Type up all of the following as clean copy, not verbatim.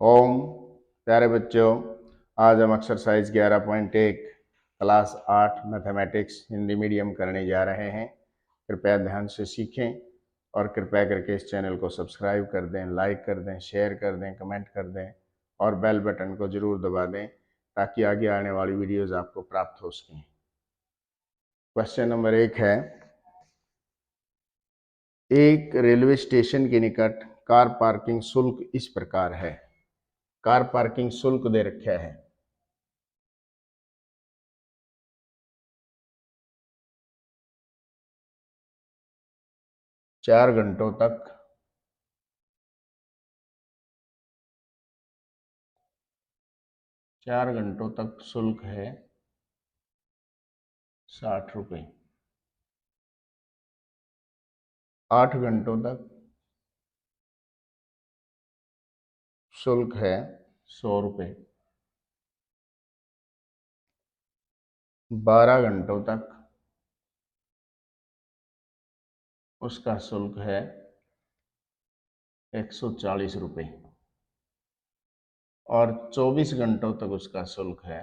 ओम। प्यारे बच्चों, आज हम exercise 11.1 class 8 mathematics Hindi medium करने जा रहे हैं। कृपया ध्यान से सीखें और कृपया करके इस चैनल को सब्सक्राइब कर दें, लाइक कर दें, शेयर कर दें, कमेंट कर दें और बेल बटन को जरूर दबा दें ताकि आगे आने वाली वीडियोस आपको प्राप्त हो सकें। क्वेश्चन नंबर 1 है, एक रेलवे स्टेशन के निकट कार पार्किंग शुल्क इस प्रकार है। कार पार्किंग शुल्क दे रखा है। चार घंटों तक शुल्क है 60 रुपये। 8 घंटों तक शुल्क है 100 रुपये। 12 घंटों तक उसका शुल्क है 140 रुपये और 24 घंटों तक उसका शुल्क है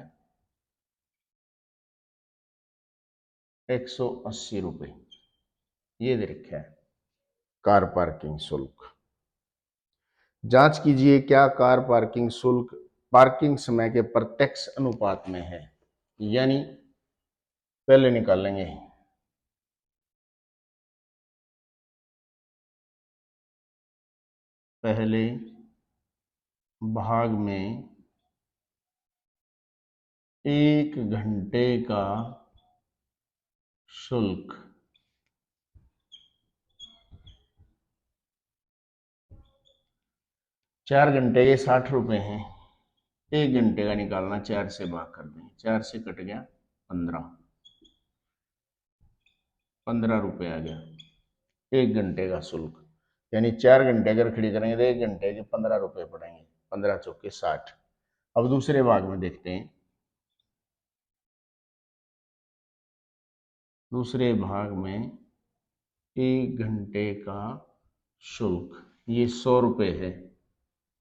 180 रुपये। ये दे रखा है कार पार्किंग शुल्क। जांच कीजिए क्या कार पार्किंग शुल्क पार्किंग समय के प्रत्यक्ष अनुपात में है। यानी पहले निकालेंगे पहले भाग में 1 घंटे का शुल्क चार घंटे के 60 रुपये हैं। 1 घंटे का निकालना, 4 से भाग कर दें, 4 से कट गया 15, 15 रुपये आ गया 1 घंटे का शुल्क। यानी 4 घंटे अगर खड़ी करेंगे तो 1 घंटे के 15 रुपये पड़ेंगे, 15 चौके 60। अब दूसरे भाग में देखते हैं। दूसरे भाग में 1 घंटे का शुल्क ये 100 रुपये है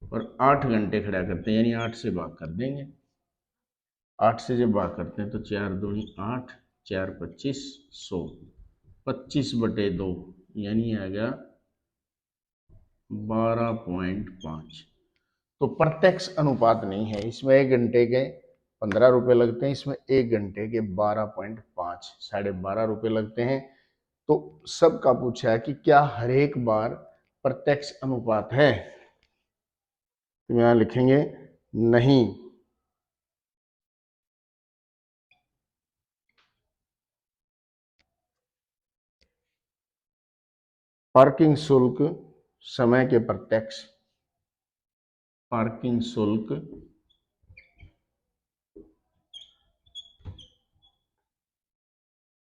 और 8 घंटे खड़ा करते हैं, यानी 8 से भाग कर देंगे। 8 से जब भाग करते हैं तो 4 दूनी 8, 4 25 100, 25/2 यानी आ गया 12.5। तो प्रत्यक्ष अनुपात नहीं है इसमें। 1 घंटे के 15 रुपये लगते हैं, इसमें 1 घंटे के 12.5 12.5 रुपये लगते हैं। तो सबका पूछा है कि क्या हर एक बार प्रत्यक्ष अनुपात है, तो यहां लिखेंगे नहीं। पार्किंग शुल्क समय के प्रत्यक्ष पार्किंग शुल्क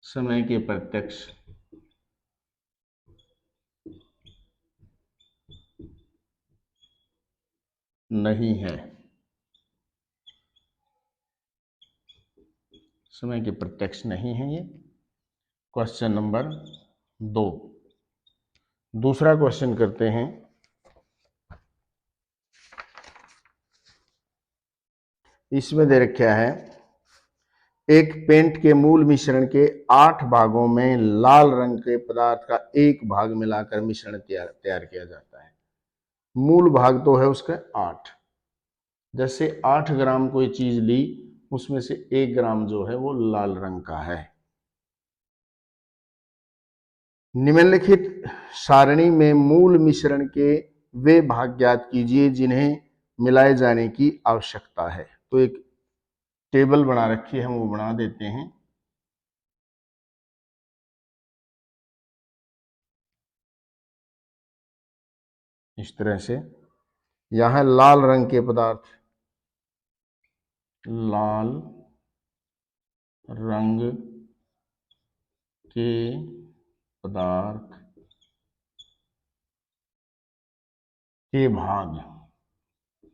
समय के प्रत्यक्ष नहीं है। समय के प्रत्यक्ष नहीं है ये। Question number 2। दूसरा क्वेश्चन करते हैं। इसमें दे रखा है, एक पेंट के मूल मिश्रण के 8 भागों में लाल रंग के पदार्थ का एक भाग मिलाकर मिश्रण तैयार किया जाता है। मूल भाग तो है उसका 8। जैसे 8 ग्राम कोई चीज ली, उसमें से 1 ग्राम जो है वो लाल रंग का है। निम्नलिखित सारणी में मूल मिश्रण के वे भाग ज्ञात कीजिए जिन्हें मिलाए जाने की आवश्यकता है। तो एक टेबल बना रखी है, हम वो बना देते हैं। इस तरह से यहां लाल रंग के पदार्थ, लाल रंग के पदार्थ के भाग,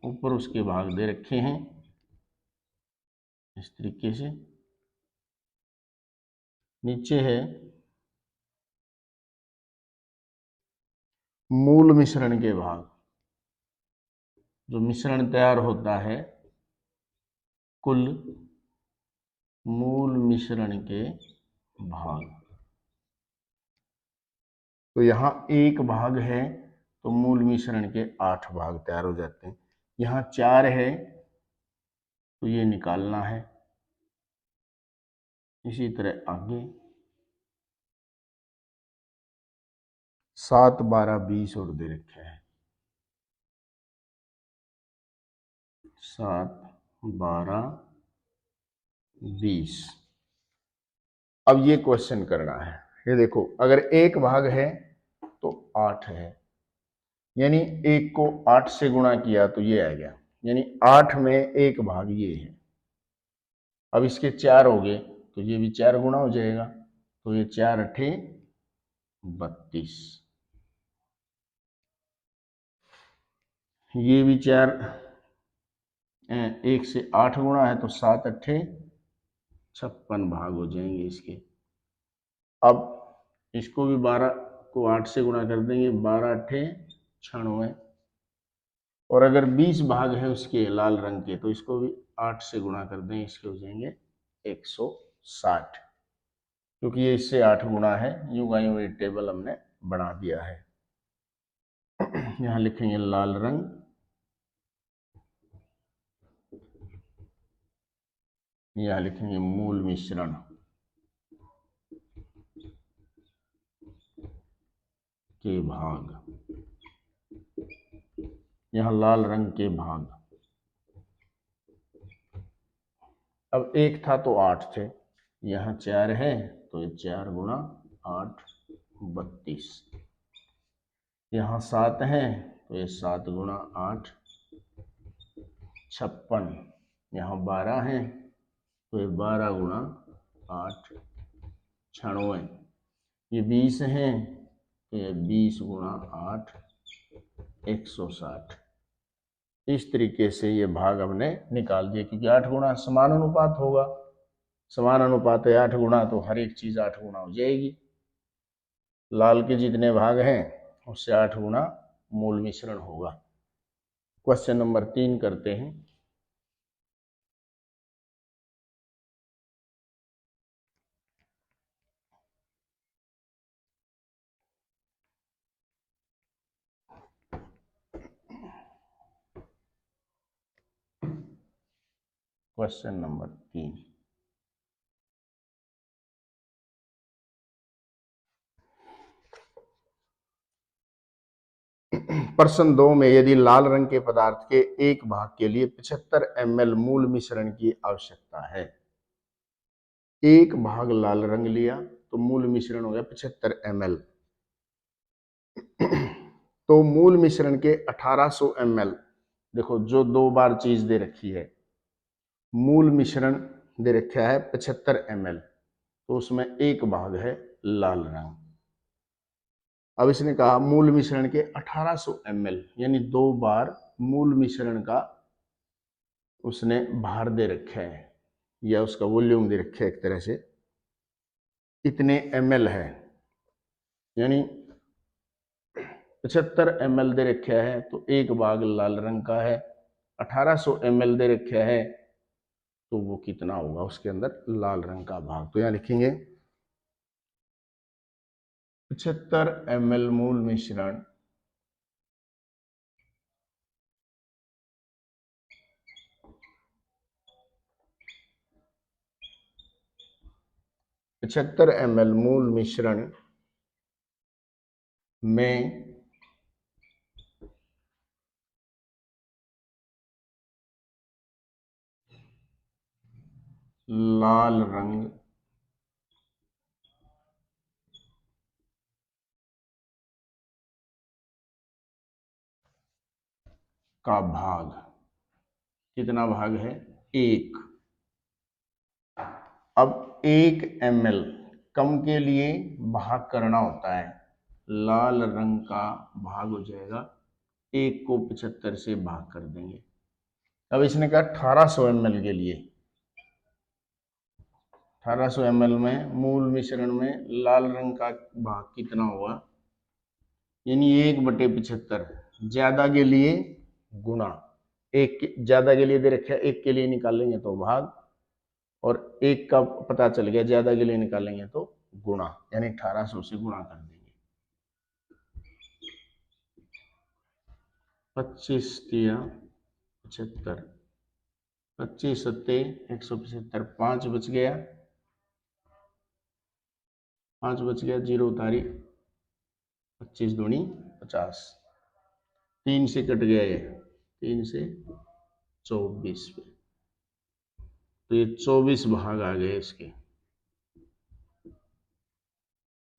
ऊपर उसके भाग दे रखे हैं इस तरीके से। नीचे है मूल मिश्रण के भाग, जो मिश्रण तैयार होता है कुल मूल मिश्रण के भाग। तो यहाँ 1 भाग है तो मूल मिश्रण के 8 भाग तैयार हो जाते हैं। यहाँ 4 है तो ये निकालना है। इसी तरह आगे 7, 12, 20 और दे रखे हैं। 7, 12, 20। अब ये क्वेश्चन करना है। ये देखो, अगर 1 भाग है तो 8 है, यानी 1 को 8 से गुणा किया तो ये आ गया, यानी 8 में 1 भाग ये है। अब इसके 4 हो गए तो ये भी 4 गुणा हो जाएगा, तो ये 4 8 32। ये भी 4 1 से 8 गुणा है तो 7 8 56 भाग हो जाएंगे इसके। अब इसको भी 12 को 8 से गुणा कर देंगे, 12 8 96। और अगर 20 भाग है उसके लाल रंग के तो इसको भी 8 से गुणा कर दें, इसके हो जाएंगे 160। क्योंकि ये इससे 8 गुणा है, यूं का यूं ये टेबल हमने बना दिया है। यहां लिखेंगे लाल रंग, यहां लिखेंगे मूल मिश्रण के भाग, यहां लाल रंग के भाग। अब 1 था तो 8 थे, यहाँ 4 है तो ये 4 गुणा 8 32। यहाँ 7 है तो ये 7 गुणा 8 56। यहाँ 12 है तो ये 12 गुणा 8 96। ये 20 है तो ये 20 गुणा 8 160। इस तरीके से ये भाग हमने निकाल दिए, क्योंकि 8 गुणा समान अनुपात होगा। समान अनुपात है 8 गुणा, तो हर एक चीज 8 गुणा हो जाएगी। लाल के जितने भाग हैं उससे 8 गुणा मूल मिश्रण होगा। क्वेश्चन नंबर 3 करते हैं। क्वेश्चन नंबर 3, प्रश्न 2 में यदि लाल रंग के पदार्थ के एक भाग के लिए 75 ml मूल मिश्रण की आवश्यकता है, एक भाग लाल रंग लिया तो मूल मिश्रण हो गया 75 ml। तो मूल मिश्रण के 1800 ml, देखो जो 2 बार चीज दे रखी है, मूल मिश्रण दे रखा है 75 ml, तो उसमें एक भाग है लाल रंग। अब इसने कहा मूल मिश्रण के 1800 ml, यानी 2 बार मूल मिश्रण का उसने भार दे रखा है, या उसका वॉल्यूम दे रखा है एक तरह से, इतने ml है, यानी 75 ml दे रखा है तो एक भाग लाल रंग का है। 1800 ml दे रखा है तो वो कितना होगा उसके अंदर लाल रंग का भाग। तो यहां लिखेंगे 75 ml मूल मिश्रण 75 ml मूल मिश्रण में लाल रंग का भाग कितना भाग है? 1। अब 1 ml कम के लिए भाग करना होता है, लाल रंग का भाग हो जाएगा, 1 को 75 से भाग कर देंगे। अब इसने कहा 1800 ml के लिए, 1800 ml में मूल मिश्रण में लाल रंग का भाग कितना हुआ, यानी 1/75, ज्यादा के लिए गुणा, एक ज्यादा के लिए दे रखा है, एक के लिए निकालेंगे तो भाग, और एक का पता चल गया ज्यादा के लिए निकालेंगे तो गुणा, यानी 1800 से गुणा कर देंगे। 25 तिया 75, 25 सत्ते 175, 5 बच गया, 5 बच गया, जीरो उतारी, 25 दूनी 50, 3 से कट गया ये, 3 से 24 पे, तो ये 24 भाग आ गए इसके,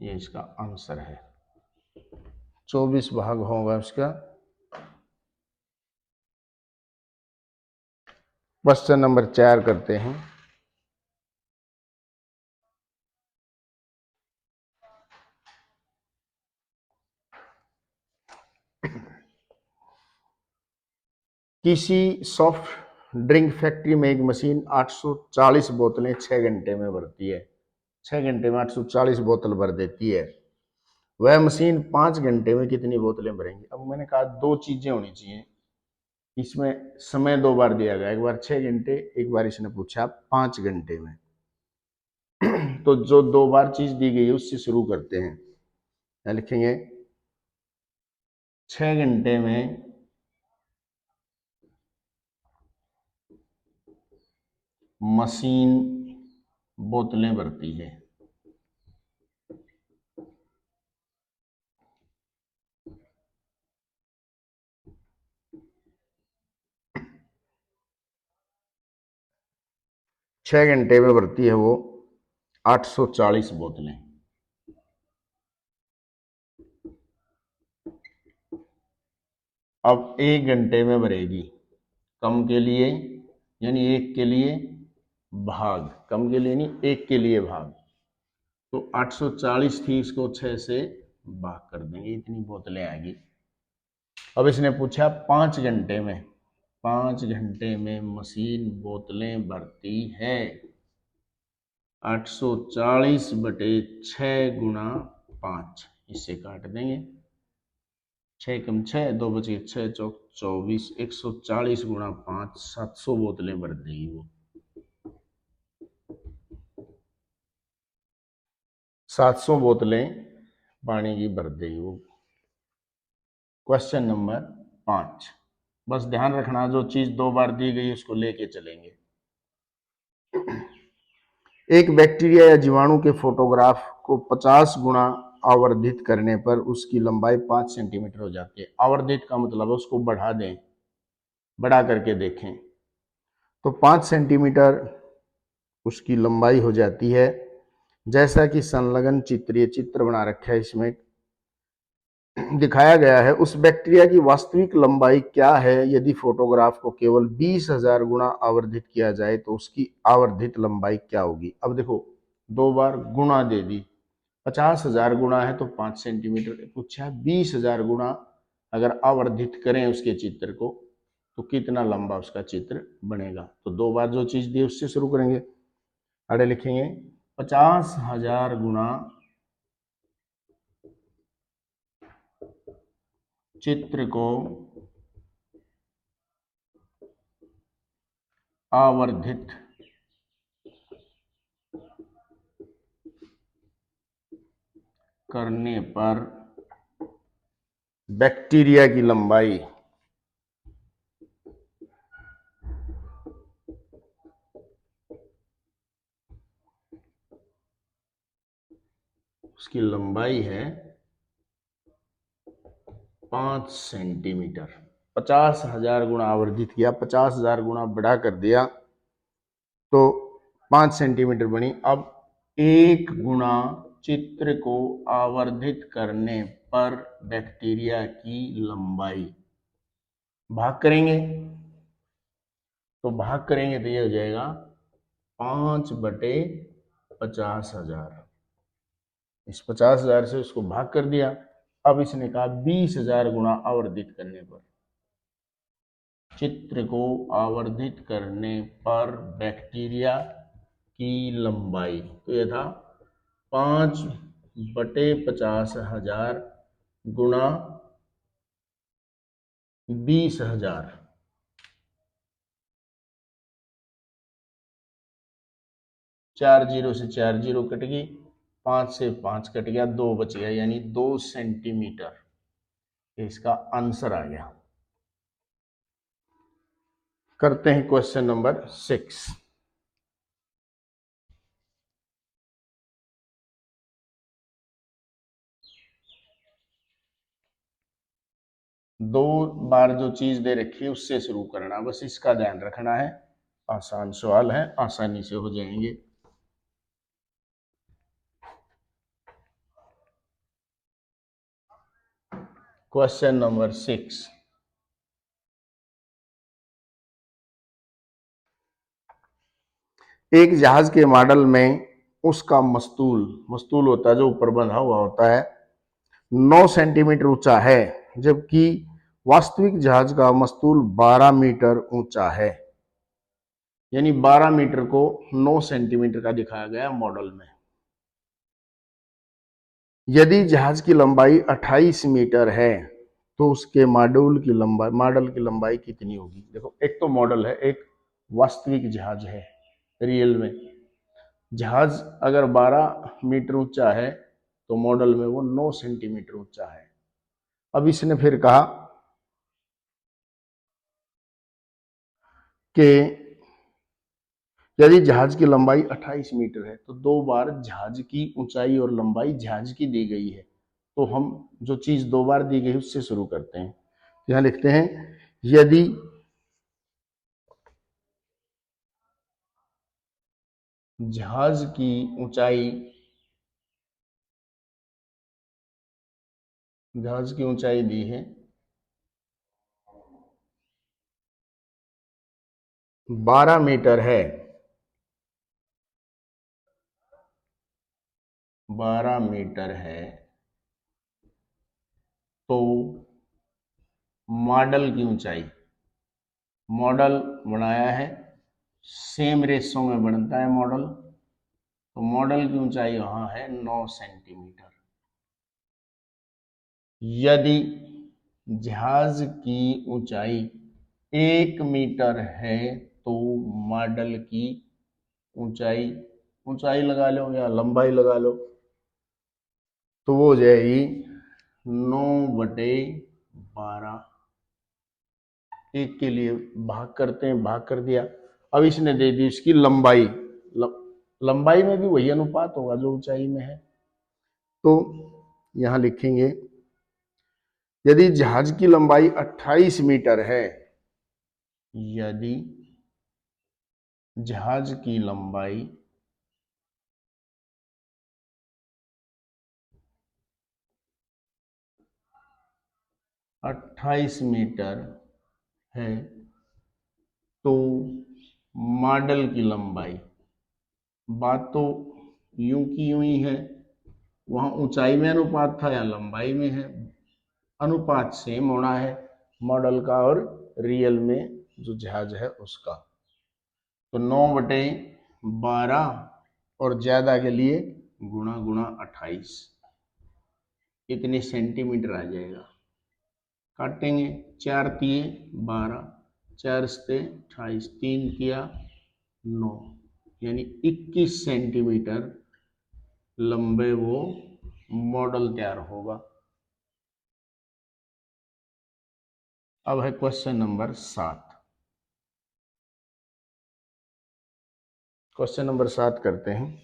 ये इसका आंसर है, 24 भाग होगा इसका। क्वेश्चन नंबर 4 करते हैं। किसी सॉफ्ट ड्रिंक फैक्ट्री में एक मशीन 840 बोतलें 6 घंटे में भरती है, 6 घंटे में 840 बोतल भर देती है, वह मशीन 5 घंटे में कितनी बोतलें भरेंगी। अब मैंने कहा दो चीजें होनी चाहिए, इसमें समय दो बार दिया गया, एक बार 6 घंटे, एक बार इसने पूछा 5 घंटे में। तो जो दो बार चीज दी गई है उससे शुरू करते हैं। क्या लिखेंगे, 6 घंटे में मशीन बोतलें भरती है, छह घंटे में भरती है वो 840 बोतलें। अब 1 घंटे में भरेगी, कम के लिए यानी एक के लिए भाग, कम के लिए नहीं एक के लिए भाग, तो 840 थी, इसको 6 से भाग कर देंगे, इतनी बोतलें आएगी। अब इसने पूछा 5 घंटे में, 5 घंटे में मशीन बोतलें भरती है, 840 बटे 6 गुणा 5, इससे काट देंगे, 6 कम 6, 2 बचे 6 चौक 24, 140 गुणा 5, 700 बोतलें भर देगी वो, 700 बोतलें पानी की भर देगी वो। क्वेश्चन नंबर 5, बस ध्यान रखना जो चीज दो बार दी गई उसको लेके चलेंगे। एक बैक्टीरिया या जीवाणु के फोटोग्राफ को 50 गुणा आवर्धित करने पर उसकी लंबाई 5 सेंटीमीटर हो जाती है। आवर्धित का मतलब उसको बढ़ा दें, बढ़ा करके देखें, तो 5 सेंटीमीटर उसकी लंबाई हो जाती है। जैसा कि संलग्न चित्र, ये चित्र बना रखा है, इसमें दिखाया गया है, उस बैक्टीरिया की वास्तविक लंबाई क्या है यदि फोटोग्राफ को केवल 20,000 गुणा आवर्धित किया जाए तो उसकी आवर्धित लंबाई क्या होगी। अब देखो दो बार गुणा दे दी, 50,000 गुणा है तो 5 सेंटीमीटर, पूछा 20,000 गुणा अगर आवर्धित करें उसके चित्र को तो कितना लंबा उसका चित्र बनेगा। तो दो बार जो चीज दी उससे शुरू करेंगे, आगे लिखेंगे 50,000 गुणा चित्र को आवर्धित करने पर बैक्टीरिया की लंबाई उसकी लंबाई है 5 सेंटीमीटर। 50,000 गुणा आवर्धित किया, 50,000 गुणा बढ़ा कर दिया तो 5 सेंटीमीटर बनी। अब 1 गुणा चित्र को आवर्धित करने पर बैक्टीरिया की लंबाई, भाग करेंगे तो भाग करेंगे तो ये हो जाएगा 5 बटे 50,000, इस 50,000 से उसको भाग कर दिया। अब इसने कहा 20,000 गुणा आवर्धित करने पर, चित्र को आवर्धित करने पर बैक्टीरिया की लंबाई, तो यह था 5 बटे 50,000 गुणा 20,000, 4 जीरो से 4 जीरो कट गई, 5 से 5 कट गया, 2 बच गया, यानी 2 सेंटीमीटर इसका आंसर आ गया। करते हैं क्वेश्चन नंबर 6। दो बार जो चीज दे रखी है उससे शुरू करना, बस इसका ध्यान रखना है। आसान सवाल है, आसानी से हो जाएंगे। Question number 6। एक जहाज के मॉडल में उसका मस्तूल, मस्तूल होता है जो ऊपर बंधा हुआ होता है, 9 सेंटीमीटर ऊंचा है, जबकि वास्तविक जहाज का मस्तूल 12 मीटर ऊंचा है। यानी 12 मीटर को 9 सेंटीमीटर का दिखाया गया मॉडल में। यदि जहाज की लंबाई 28 मीटर है तो उसके मॉडल की लंबाई कितनी होगी। देखो, एक तो मॉडल है, एक वास्तविक जहाज है, रियल में। जहाज अगर 12 मीटर ऊंचा है तो मॉडल में वो 9 सेंटीमीटर ऊंचा है। अब इसने फिर कहा कि यदि जहाज की लंबाई 28 मीटर है तो 2 बार जहाज की ऊंचाई और लंबाई जहाज की दी गई है। तो हम जो चीज 2 बार दी गई उससे शुरू करते हैं। यहां लिखते हैं, यदि जहाज की ऊंचाई दी है 12 मीटर है, 12 मीटर है, तो मॉडल की ऊंचाई, मॉडल बनाया है, सेम रेशो में बनता है मॉडल, तो मॉडल की ऊंचाई वहां है 9 सेंटीमीटर। यदि जहाज की ऊंचाई 1 मीटर है तो मॉडल की ऊंचाई, ऊंचाई लगा लो या लंबाई लगा लो, तो वो हो जाएगी 9/12। एक के लिए भाग करते हैं, भाग कर दिया। अब इसने दे दी इसकी लंबाई, लंबाई में भी वही अनुपात होगा जो ऊंचाई में है। तो यहां लिखेंगे, यदि जहाज की लंबाई 28 मीटर है, यदि जहाज की लंबाई 28 मीटर है तो मॉडल की लंबाई, बात तो यूं की यूं ही है, वहां ऊंचाई में अनुपात था या लंबाई में है, अनुपात सेम होना है मॉडल का और रियल में जो जहाज है उसका। तो 9/12 और ज्यादा के लिए गुणा गुणा 28, इतने सेंटीमीटर आ जाएगा। काटेंगे, 4 तिये 12, 4 सते 28, 3 किया 9, यानी 21 सेंटीमीटर लंबे वो मॉडल तैयार होगा। अब है क्वेश्चन नंबर 7। क्वेश्चन नंबर 7 करते हैं।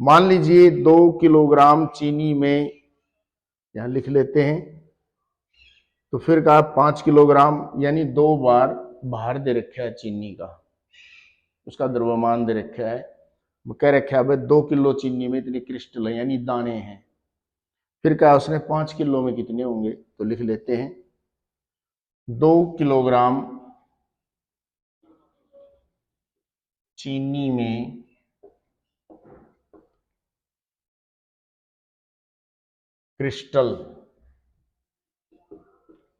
मान लीजिए 2 किलोग्राम चीनी में, यहां लिख लेते हैं, तो फिर कहा 5 किलोग्राम, यानी 2 बार भार दे रखा है चीनी का, उसका द्रव्यमान दे रखा है, वो कह रखा है भाई 2 किलो चीनी में इतने क्रिस्टल है यानी दाने हैं। फिर कहा उसने 5 किलो में कितने होंगे, तो लिख लेते हैं 2 किलोग्राम चीनी में क्रिस्टल,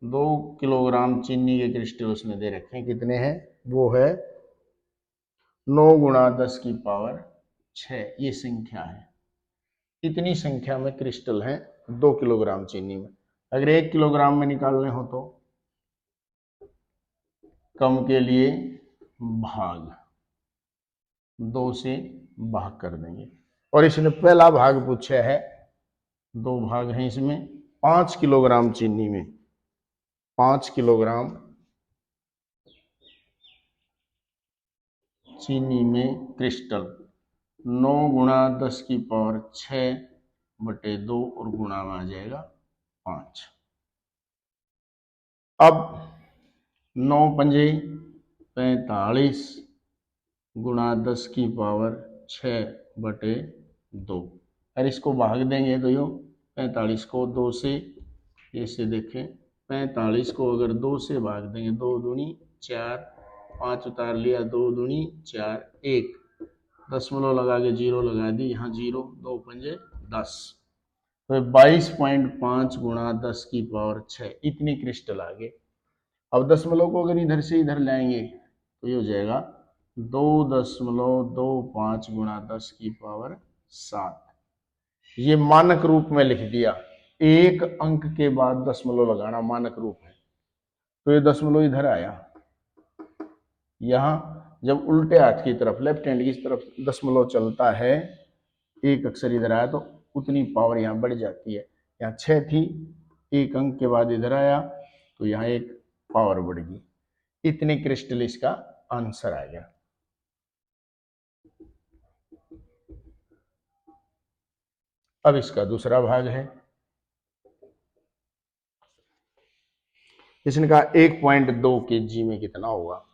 2 किलोग्राम चीनी के क्रिस्टल उसने दे रखे हैं, कितने हैं, वो है 9 गुणा 10 की पावर 6, ये संख्या है। इतनी संख्या में क्रिस्टल हैं 2 किलोग्राम चीनी में। अगर 1 किलोग्राम में निकालने हो तो कम के लिए भाग 2 से भाग कर देंगे। और इसने पहला भाग पूछा है, 2 भाग हैं इसमें। 5 किलोग्राम चीनी में 5 किलोग्राम चीनी में क्रिस्टल 9 गुणा 10 की पावर 6 बटे 2 और गुणा में आ जाएगा 5। अब 9 पंजे 45 गुणा 10 की पावर 6 बटे 2। और इसको भाग देंगे तो यो 45 को 2 से, ऐसे देखें 45 को अगर 2 से भाग देंगे, 2 दूनी 4, 5 उतार लिया, 2 दूनी 4, 1 दशमलव लगा के 0 लगा दी, यहाँ 0, 2 पंजे 10, तो 22.5 गुणा 10 की पावर 6 इतनी क्रिस्टल आ गए। अब दशमलव को अगर इधर से इधर लाएंगे तो ये हो जाएगा 2.25 गुणा 10 की पावर 7। ये मानक रूप में लिख दिया, एक अंक के बाद दशमलव लगाना मानक रूप है। तो ये दशमलव इधर आया, यहां जब उल्टे हाथ की तरफ लेफ्ट हैंड की तरफ दशमलव चलता है, एक अक्षर इधर आया तो उतनी पावर यहाँ बढ़ जाती है। यहाँ 6 थी, एक अंक के बाद इधर आया तो यहाँ एक पावर बढ़ गई। इतने क्रिस्टल इसका आंसर आ गया। अब इसका दूसरा भाग है, इसने कहा 1.2 kg में कितना होगा।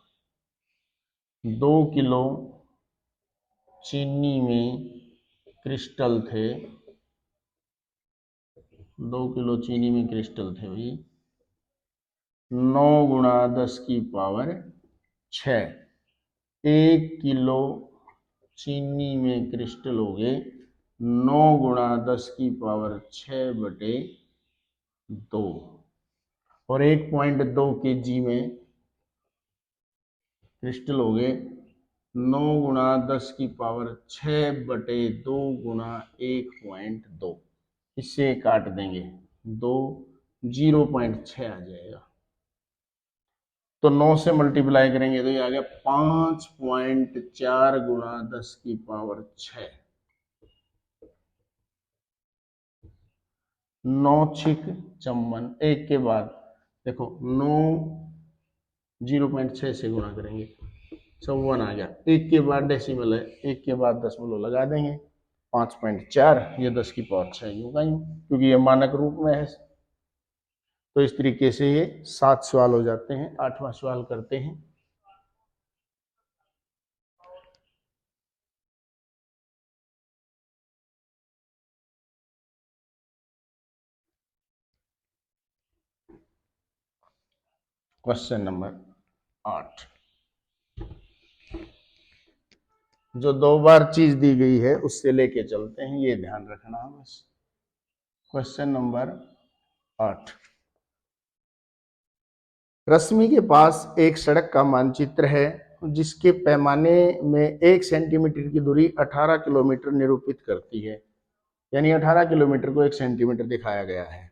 2 किलो चीनी में क्रिस्टल थे, 2 किलो चीनी में क्रिस्टल थे भाई, 9 गुणा 10 की पावर 6। 1 किलो चीनी में क्रिस्टल हो गए 9 गुणा 10 की पावर 6 बटे 2, और 1.2 kg में क्रिस्टल हो गए 9 गुणा 10 की पावर 6 बटे 2 गुणा 1.2। इससे काट देंगे 2, 0.6 आ जाएगा। तो 9 से मल्टीप्लाई करेंगे तो ये आ गया 5.4 गुणा 10 की पावर 6। 9 छिक 54, एक के बाद देखो 9 0.6 से गुणा करेंगे 54 आ गया। एक के बाद डेसिमल है, एक के बाद दशमलव लगा देंगे, 5.4 ये 10 की पावर 6 यूं का यूं, क्योंकि ये मानक रूप में है। तो इस तरीके से ये 7 सवाल हो जाते हैं। 8वां सवाल करते हैं। क्वेश्चन नंबर 8, जो 2 बार चीज दी गई है उससे लेके चलते हैं, ये ध्यान रखना है बस। क्वेश्चन नंबर 8, रश्मि के पास एक सड़क का मानचित्र है जिसके पैमाने में 1 सेंटीमीटर की दूरी 18 किलोमीटर निरूपित करती है, यानी 18 किलोमीटर को 1 सेंटीमीटर दिखाया गया है।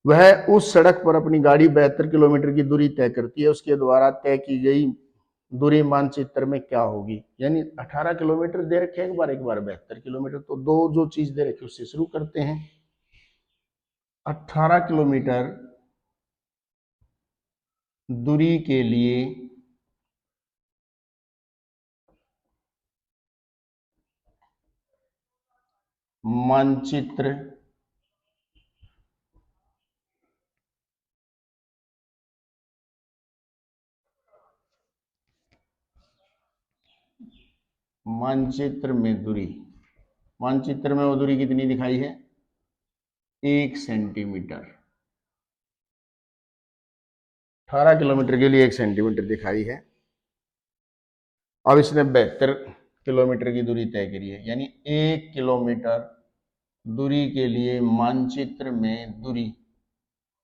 वह उस सड़क पर अपनी गाड़ी 72 किलोमीटर की दूरी तय करती है, उसके द्वारा तय की गई दूरी मानचित्र में क्या होगी। यानी 18 किलोमीटर दे रखे एक बार 72 किलोमीटर, तो दो जो चीज दे रखी उससे शुरू करते हैं। 18 किलोमीटर दूरी के लिए मानचित्र में दूरी, मानचित्र में वो दूरी कितनी दिखाई है 1 सेंटीमीटर। 18 किलोमीटर के लिए 1 सेंटीमीटर दिखाई है। अब इसने 72 किलोमीटर की दूरी तय करी है, यानी 1 किलोमीटर दूरी के लिए मानचित्र में दूरी,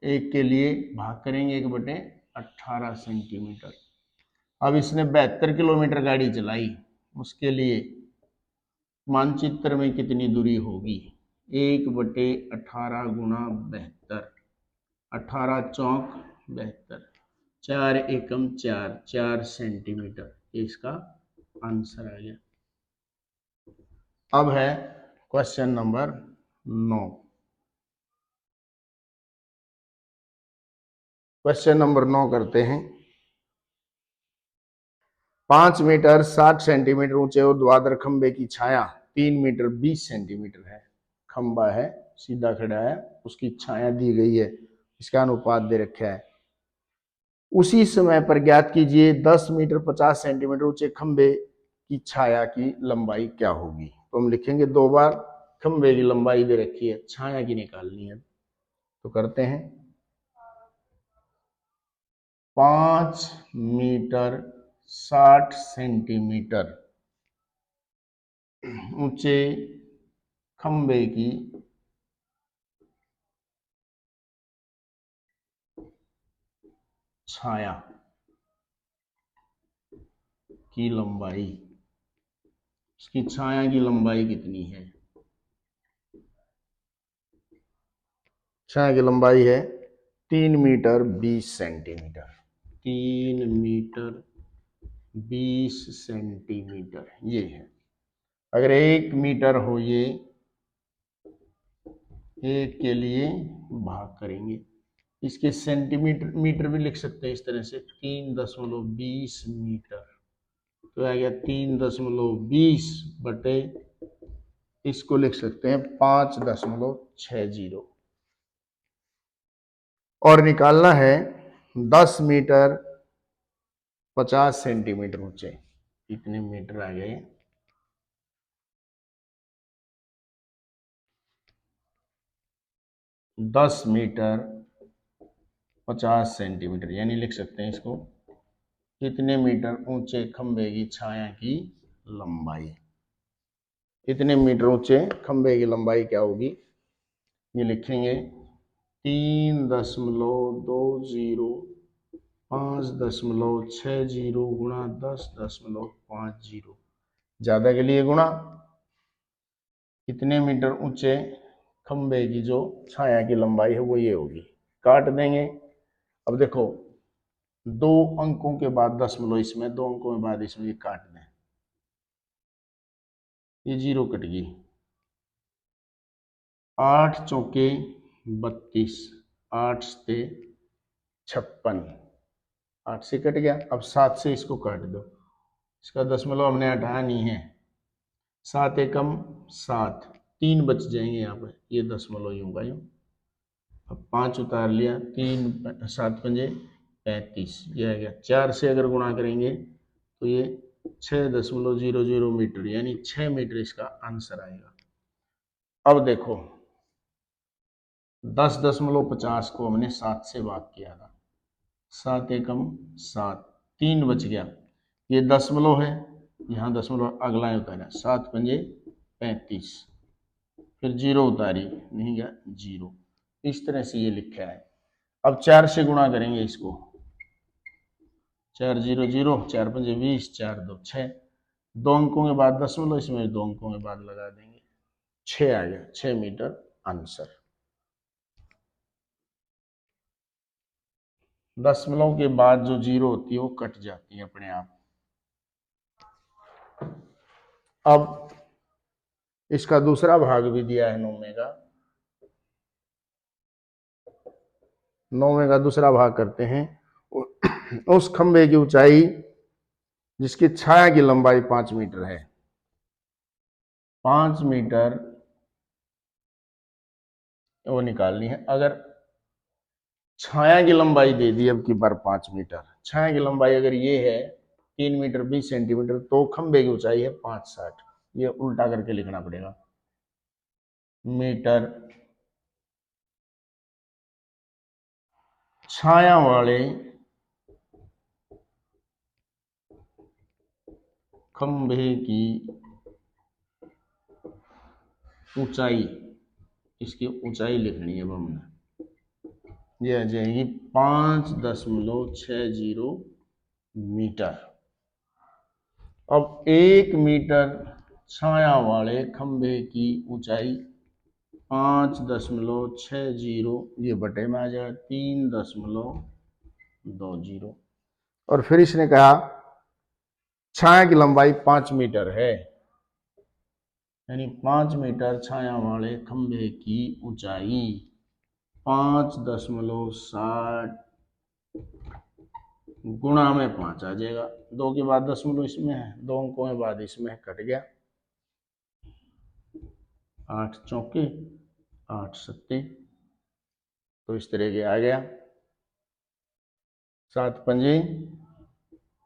एक के लिए भाग करेंगे 1/18 सेंटीमीटर। अब इसने 72 किलोमीटर गाड़ी चलाई, उसके लिए मानचित्र में कितनी दूरी होगी 1/18 गुणा 72, 18 चौक 72, 4 एकम 4 4 सेंटीमीटर, इसका आंसर आ गया। अब है क्वेश्चन नंबर 9। क्वेश्चन नंबर 9 करते हैं। 5 मीटर 60 सेंटीमीटर ऊंचे और ऊर्ध्वाधर खंबे की छाया 3 मीटर 20 सेंटीमीटर है। खंबा है, सीधा खड़ा है, उसकी छाया दी गई है, इसका अनुपात दे रखा है। उसी समय पर ज्ञात कीजिए 10 मीटर 50 सेंटीमीटर ऊंचे खंबे की छाया की लंबाई क्या होगी। तो हम लिखेंगे 2 बार, खंबे की लंबाई दे रखी है, छाया की निकालनी है। तो करते हैं 5 मीटर 60 सेंटीमीटर ऊंचे खंबे की छाया की लंबाई, इसकी छाया की लंबाई कितनी है। छाया की लंबाई है 3 मीटर 20 सेंटीमीटर। 3 मीटर 20 सेंटीमीटर ये है। अगर 1 मीटर हो, ये 1 के लिए भाग करेंगे, इसके सेंटीमीटर मीटर भी लिख सकते हैं इस तरह से, 3.20 मीटर। तो आ गया 3.20 बटे, इसको लिख सकते हैं 5.60। और निकालना है 10 मीटर 50 सेंटीमीटर ऊंचे। कितने मीटर आ गए, 10 मीटर 50 सेंटीमीटर, यानी लिख सकते हैं इसको कितने मीटर ऊंचे खंबे की छाया की लंबाई। इतने मीटर ऊंचे खंबे की लंबाई क्या होगी, ये लिखेंगे 3.20 गुणा 10.50 ज्यादा के लिए गुणा कितने मीटर ऊंचे खंबे की जो छाया की लंबाई है वो ये होगी। काट देंगे। अब देखो 2 अंकों के बाद दशमलव इसमें, 2 अंकों के बाद इसमें, ये काट दें, ये 0 कट गई। 8 चौके 32, 8 से 56, 8 से कट गया। अब 7 से इसको काट दो, इसका दशमलव हमने हटाया नहीं है। 7 एकम 7, 3 बच जाएंगे यहाँ पर, ये दशमलव यूं का यूं। अब 5 उतार लिया, 3 7 पंजे 35, ये आ गया। 4 से अगर गुणा करेंगे तो ये 6.00 मीटर, यानी 6 मीटर इसका आंसर आएगा। अब देखो 10.50 को हमने 7 से भाग किया था, 7 एकम 7, 3 बच गया। ये दशमलव है, यहाँ दशमलव अगला ही उतारा, 7 पंजे 35, फिर 0 उतारी, नहीं गया 0। इस तरह से ये लिखा है। अब 4 से गुणा करेंगे इसको, 4 0 0, 4 पंजे 20, 4 2 6, 2 अंकों के बाद दशमलव, इसमें 2 अंकों के बाद लगा देंगे, 6 आ गया, 6 मीटर आंसर। दशमलव के बाद जो 0 होती है वो कट जाती है अपने आप। अब इसका दूसरा भाग भी दिया है 9वें का। 9वें का दूसरा भाग करते हैं। उस खंबे की ऊंचाई जिसकी छाया की लंबाई 5 मीटर है, 5 मीटर वो निकालनी है। अगर छाया की लंबाई दे दी अब की बार 5 मीटर, छाया की लंबाई अगर ये है 3 मीटर 20 सेंटीमीटर, तो खंबे की ऊंचाई है 560। ये उल्टा करके लिखना पड़ेगा, मीटर छाया वाले खंबे की ऊंचाई, इसकी ऊंचाई लिखनी है अब हमने, ये आ जाएगी 5.60 मीटर। अब 1 मीटर छाया वाले खंबे की ऊंचाई 5.60, ये बटे में आ जाएगा 3.20। और फिर इसने कहा छाया की लंबाई 5 मीटर है, यानी 5 मीटर छाया वाले खंभे की ऊंचाई 5.60 गुणा में 5 आ जाएगा। 2 के बाद दशमलव इसमें है, 2 अंकों के बाद इसमें कट गया। 8 चौके 8 सत्ते, तो इस तरह के आ गया। 7 पंजे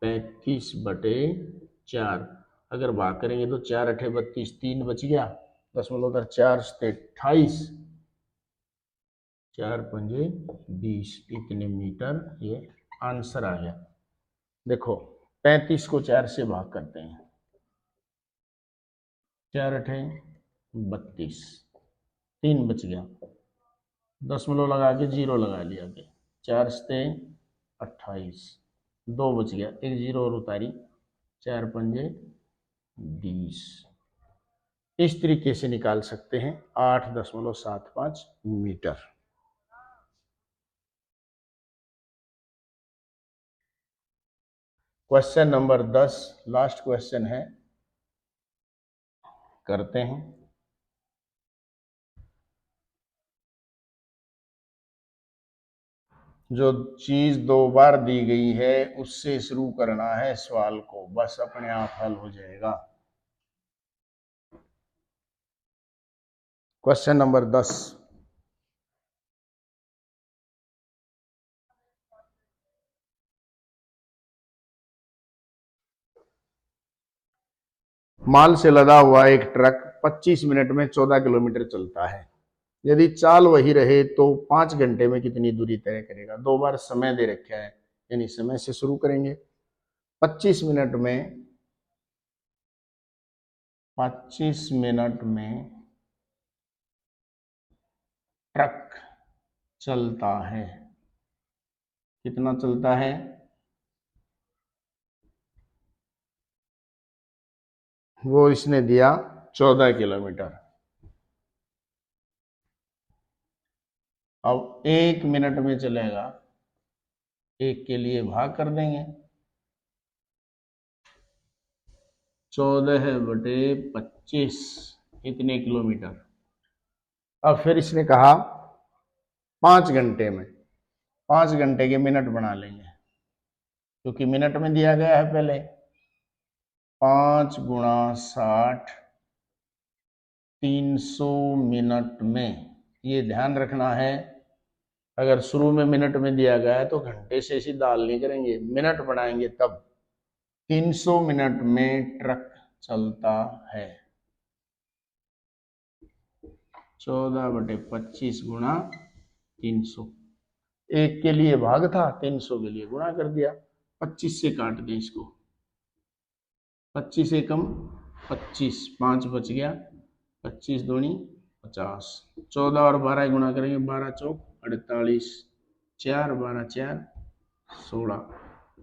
35/4। अगर भाग करेंगे तो 4 8 32, 3 बच गया, दशमलव 4 28, 4 पंजे 20, इतने मीटर ये आंसर आ गया। देखो 35 को 4 से भाग करते हैं, 4 8 32, 3 बच गया, दशमलव लगा के 0 लगा लिया गया, 4 से 28, 2 बच गया, एक 0 और उतारी, 4 पंजे 20। इस तरीके से निकाल सकते हैं 8.75 metre. Question number 10 last question है, करते हैं। जो चीज 2 बार दी गई है उससे शुरू करना है सवाल को, बस अपने आप हल हो जाएगा। क्वेश्चन नंबर 10, माल से लदा हुआ एक ट्रक 25 मिनट में 14 किलोमीटर चलता है। यदि चाल वही रहे तो 5 घंटे में कितनी दूरी तय करेगा। 2 बार समय दे रखा है, यानी समय से शुरू करेंगे। 25 मिनट में ट्रक चलता है, कितना चलता है? वो इसने दिया 14 किलोमीटर। अब 1 मिनट में चलेगा, 1 के लिए भाग कर देंगे, 14/25, इतने किलोमीटर। अब फिर इसने कहा 5 घंटे में, 5 घंटे के मिनट बना लेंगे क्योंकि मिनट में दिया गया है पहले। 5 × 60, 300 मिनट में। ये ध्यान रखना है, अगर शुरू में मिनट में दिया गया है तो घंटे से इसी दाल नहीं करेंगे, मिनट बनाएंगे तब। 300 मिनट में ट्रक चलता है। 14/25 गुणा 300, 1 के लिए भाग था, 300 के लिए गुणा कर दिया। 25 से काट दें इसको, 25 एकम 25, 5 बच गया, 25 दूनी 50, 14 और 12 गुणा करेंगे, 12 चौक 48, 4 12 4 16,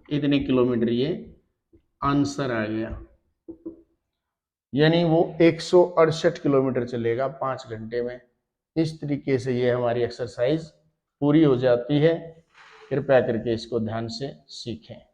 इतने किलोमीटर ये आंसर आ गया। यानी वो 168 किलोमीटर चलेगा 5 घंटे में। इस तरीके से ये हमारी एक्सरसाइज पूरी हो जाती है। कृपया करके इसको ध्यान से सीखें।